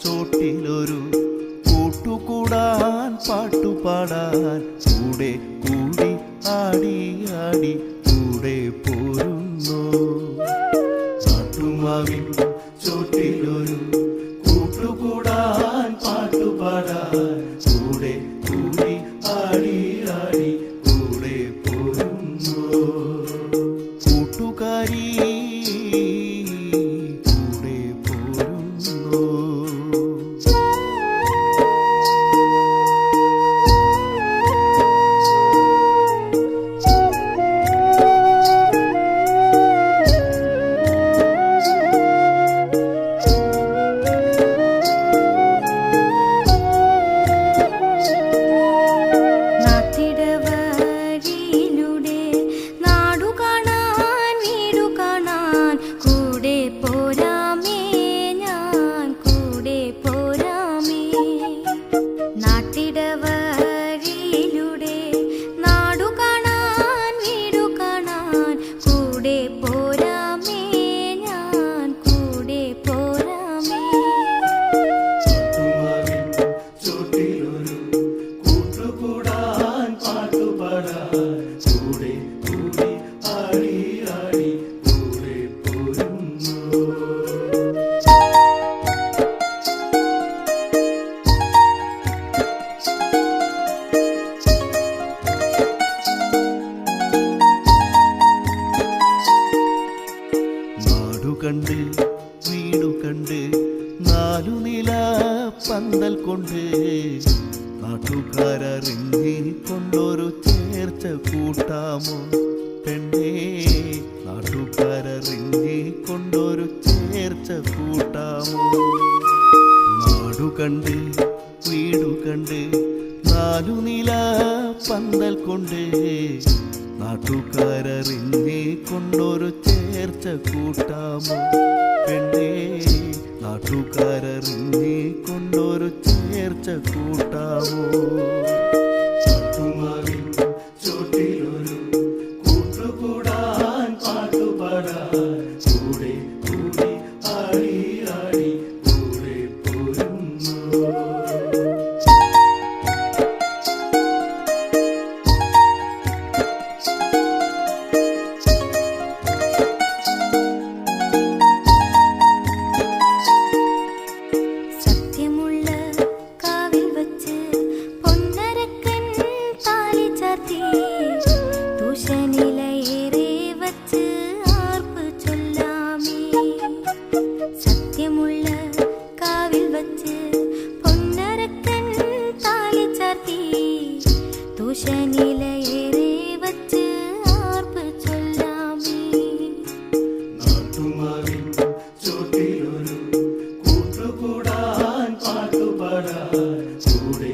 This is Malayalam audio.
ചോട്ടിലൊരു കൂട്ടുകൂടാൻ പാട്ടുപാടാൻ കൂടെ കൂടി ആടി ആടി കൂടെ പോരുന്നു. നാട്ടുമാവിൻ ചോട്ടിലൊരു കൂട്ടുകൂടാൻ പാട്ടുപാടാൻ കൂടെ കൂടി ആടി ആടി കൂടെ പോരുന്നു. കൂട്ടുകാരി കൂടെ പോരുന്നു. കണ്ട് വീടു കണ്ട് നാലു നില പന്തൽ കൊണ്ട് നാട്ടുകാരറിഞ്ഞി കൊണ്ടൊരു ചേർച്ച കൂട്ടാമോ പെണ്ണേ. നാട്ടുകാരറിഞ്ഞി കൊണ്ടൊരു ചേർച്ച കൂട്ടാമോ. നാടു കണ്ട് വീടു കണ്ട് നാലു നില പന്തൽ കൊണ്ട് നാട്ടുകാരറിഞ്ഞി കൊണ്ടൊരു ചേർച്ച കൂട്ടാമോ പെണ്ണേ. നാട്ടുകാരറിഞ്ഞി കൊണ്ടൊരു ചേർച്ച കൂട്ടാമോ. നാട്ടുമാവിൻ ചോട്ടിലൊരു കൂട്ടുകൂടാൻ പാട്ടുപാടാൻ കൂടെ കൂടി ആടി ആടി കൂടെ പോരുന്നു. നാട്ടുമാവിൻ ചോട്ടിലൊരു കൂട്ടുകൂടാൻ പാട്ടുപാടാൻ കൂടെ